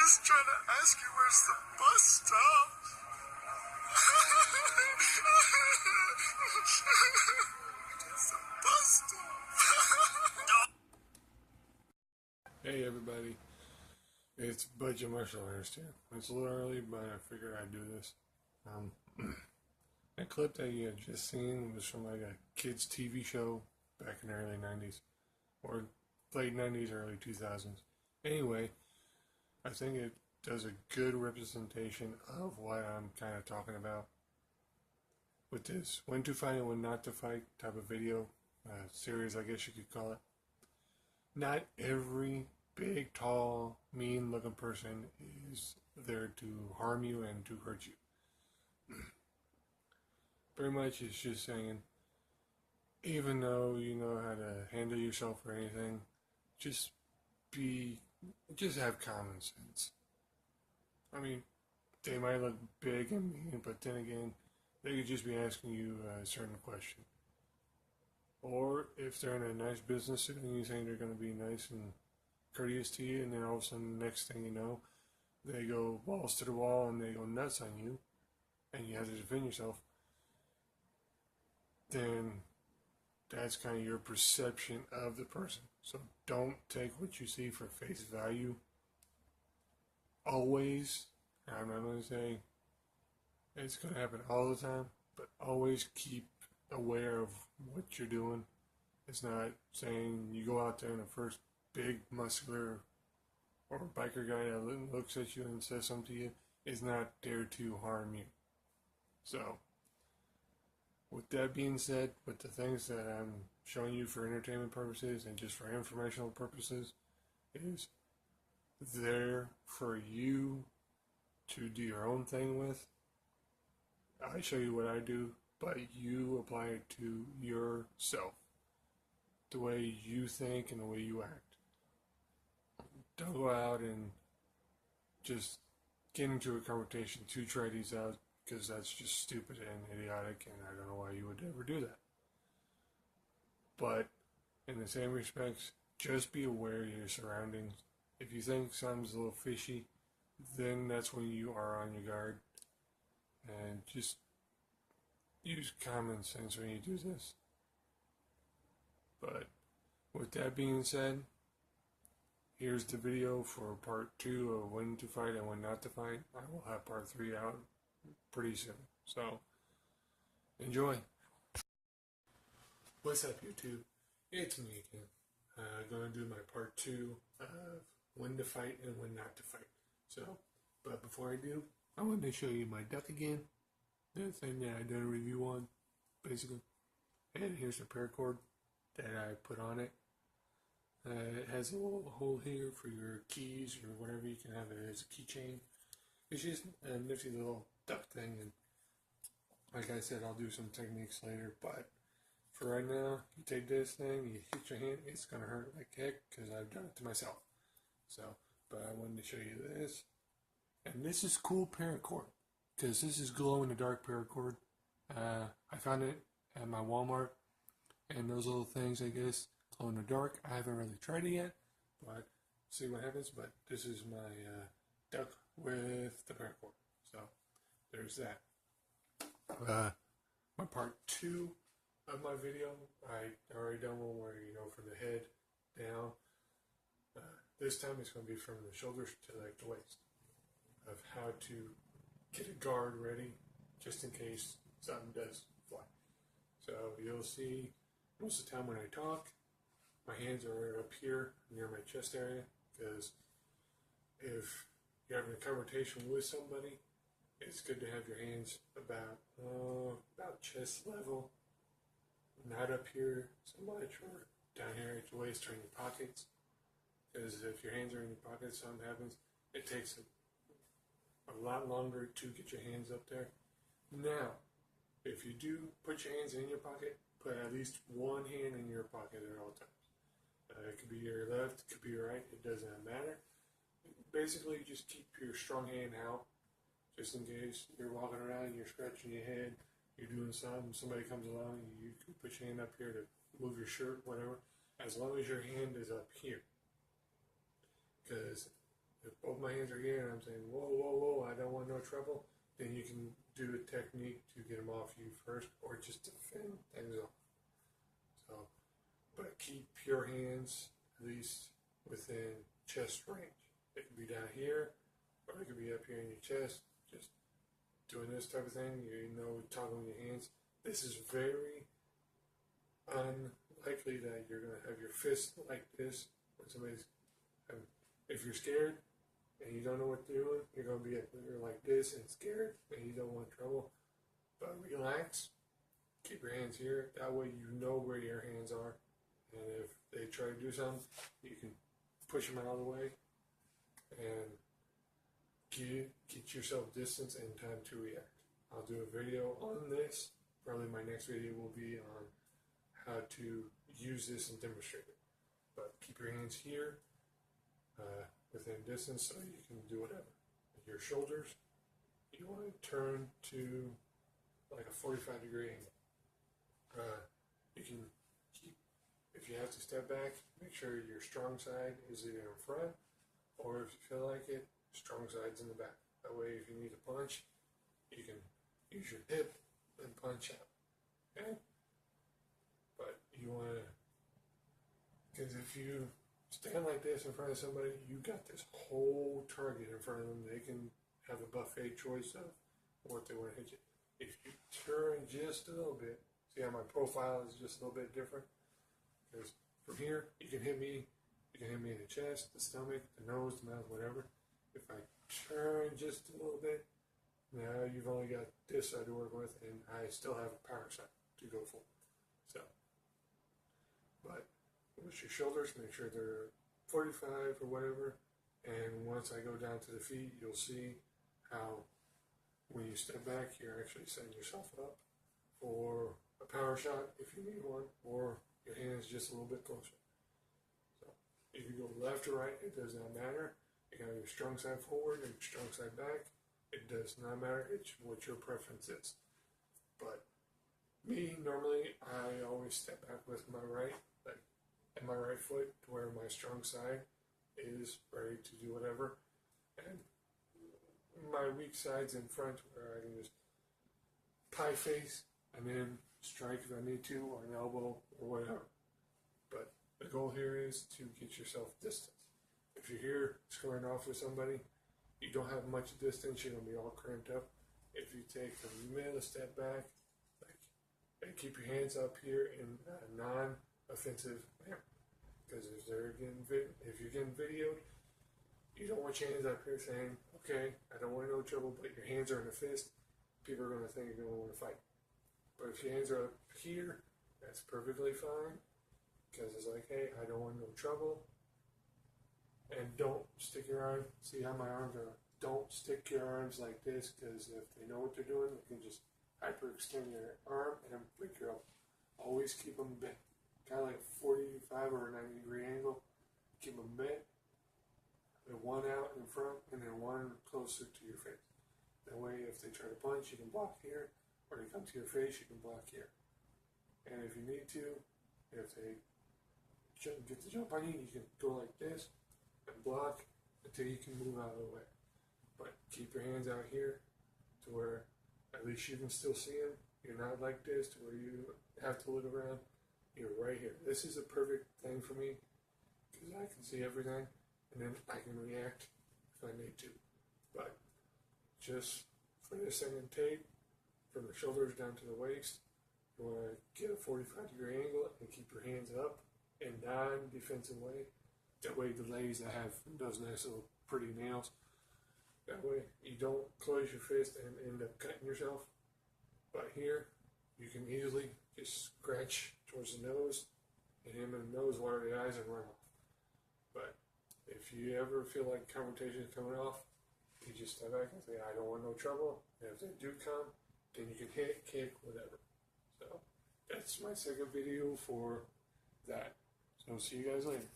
just trying to ask you where's the bus stop. It's the bus stop. Hey everybody, it's Budget Martial Artist here. It's a little early, but I figured I'd do this. That clip that you had just seen was from like a kids TV show back in the early 90s, or late 90s, early 2000s. Anyway, I think it does a good representation of what I'm kind of talking about with this when to fight and when not to fight type of video series, I guess you could call it. Not every big, tall, mean-looking person is there to harm you and to hurt you. Pretty much it's just saying, even though you know how to handle yourself or anything, just have common sense. I mean, they might look big and mean, but then again, they could just be asking you a certain question. Or if they're in a nice business setting, you think they're going to be nice and courteous to you, and then all of a sudden, next thing you know, they go balls to the wall and they go nuts on you, and you have to defend yourself. Then that's kind of your perception of the person. So don't take what you see for face value. Always, I'm not going to say it's going to happen all the time, but always keep aware of what you're doing. It's not saying you go out there and the first big muscular or biker guy that looks at you and says something to you is not there to harm you. So with that being said, with the things that I'm showing you for entertainment purposes and just for informational purposes is there for you to do your own thing with. I show you what I do, but you apply it to yourself, the way you think and the way you act. Don't go out and just get into a conversation to try these out, because that's just stupid and idiotic, and I don't know why you would ever do that. But in the same respects, just be aware of your surroundings. If you think something's a little fishy, then that's when you are on your guard. And just use common sense when you do this. But with that being said, here's the video for part 2 of when to fight and when not to fight. I will have part 3 out pretty soon. So, enjoy. What's up, YouTube? It's me again. I'm going to do my part 2 of when to fight and when not to fight. So, but before I do, I wanted to show you my duck again. The thing that I did a review on, basically. And here's the paracord that I put on it. It has a little hole here for your keys or whatever you can have it as a keychain. It's just a nifty little duck thing, and like I said, I'll do some techniques later, but for right now, you take this thing, you hit your hand, it's going to hurt like heck, because I've done it to myself. So, but I wanted to show you this. And this is cool paracord, because this is glow-in-the-dark paracord. I found it at my Walmart, and those little things, I guess, glow in the dark. I haven't really tried it yet, but see what happens. But this is my duck with the paracord. So there's that. My part 2 of my video, I already done one where you go from the head down. This time it's going to be from the shoulders to like the waist, of how to get a guard ready just in case something does fly. So you'll see most of the time when I talk, my hands are up here near my chest area, because if you're having a conversation with somebody, it's good to have your hands about chest level, not up here so much, or down here at your waist or in your pockets. Because if your hands are in your pockets, something happens, it takes a lot longer to get your hands up there. Now, if you do put your hands in your pocket, put at least one hand in your pocket at all times. It could be your left, it could be your right, it doesn't matter. Basically, just keep your strong hand out, just in case you're walking around, you're scratching your head, you're doing something, somebody comes along, you can put your hand up here to move your shirt, whatever, as long as your hand is up here. Because if both my hands are here and I'm saying, whoa, whoa, whoa, I don't want no trouble, then you can do a technique to get them off you first, or just to fend things off. So, but keep your hands at least within chest range. It can be down here, or it could be up here in your chest, just doing this type of thing, toggling your hands. This is very unlikely that you're going to have your fist like this when somebody's, if you're scared and you don't know what you're doing, you're going to be up there like this and scared and you don't want trouble. But relax, keep your hands here, that way you know where your hands are, and if they try to do something, you can push them out of the way and get yourself distance and time to react. I'll do a video on this. Probably my next video will be on how to use this and demonstrate it. But keep your hands here within distance so you can do whatever. Your shoulders, you want to turn to like a 45-degree angle. You can keep, if you have to step back, make sure your strong side is either in front, or if you feel like it, strong side's in the back. That way, if you need to punch, you can use your hip and punch out. Okay? But you want to, because if you stand like this in front of somebody, you got this whole target in front of them. They can have a buffet choice of what they want to hit you. If you turn just a little bit, see how my profile is just a little bit different? Because from here, you can hit me in the chest, the stomach, the nose, the mouth, whatever. If I turn just a little bit, now you've only got this side to work with, and I still have a power side to go for. So, but with your shoulders, make sure they're 45 or whatever, and once I go down to the feet, you'll see how when you step back, you're actually setting yourself up for a power shot if you need one, or your hand is just a little bit closer. So if you go left or right, it does not matter. You got your strong side forward and your strong side back. It does not matter. It's what your preference is. But me, normally, I always step back with my right, like, and my right foot to where my strong side is ready to do whatever. And my weak side's in front where I can just pie face and then strike if I need to, or an elbow, or whatever. But the goal here is to get yourself distance. If you're here squaring off with somebody, you don't have much distance, you're going to be all cramped up. If you take a minute step back, and keep your hands up here in a non-offensive manner. Because if you're getting videoed, you don't want your hands up here saying, okay, I don't want no trouble, but your hands are in a fist. People are going to think you're going to want to fight. But if your hands are up here, that's perfectly fine. Because it's like, hey, I don't want no trouble. And don't stick your arm. See how my arms are? Don't stick your arms like this, because if they know what they're doing, they can just hyperextend your arm and break your elbow. Always keep them bent. Kind of like a 45 or a 90-degree angle. Keep them bent. And one out in front, and then one closer to your face. That way, if they try to punch, you can block here. Or they come to your face, you can block here. And if you need to, if they get the jump on you, you can go like this and block until you can move out of the way. But keep your hands out here to where at least you can still see them. You're not like this to where you have to look around. You're right here. This is a perfect thing for me because I can see everything and then I can react if I need to. But just for this second tape, from the shoulders down to the waist, you want to get a 45-degree angle and keep your hands up in non-defensive way. That way the ladies that have those nice little pretty nails, that way you don't close your fist and end up cutting yourself. But here, you can easily just scratch towards the nose, and him in the nose, water the eyes, and run off. But if you ever feel like confrontation is coming off, you just step back and say, I don't want no trouble. And if they do come, then you can hit, kick, whatever. So that's my second video for that. So see you guys later.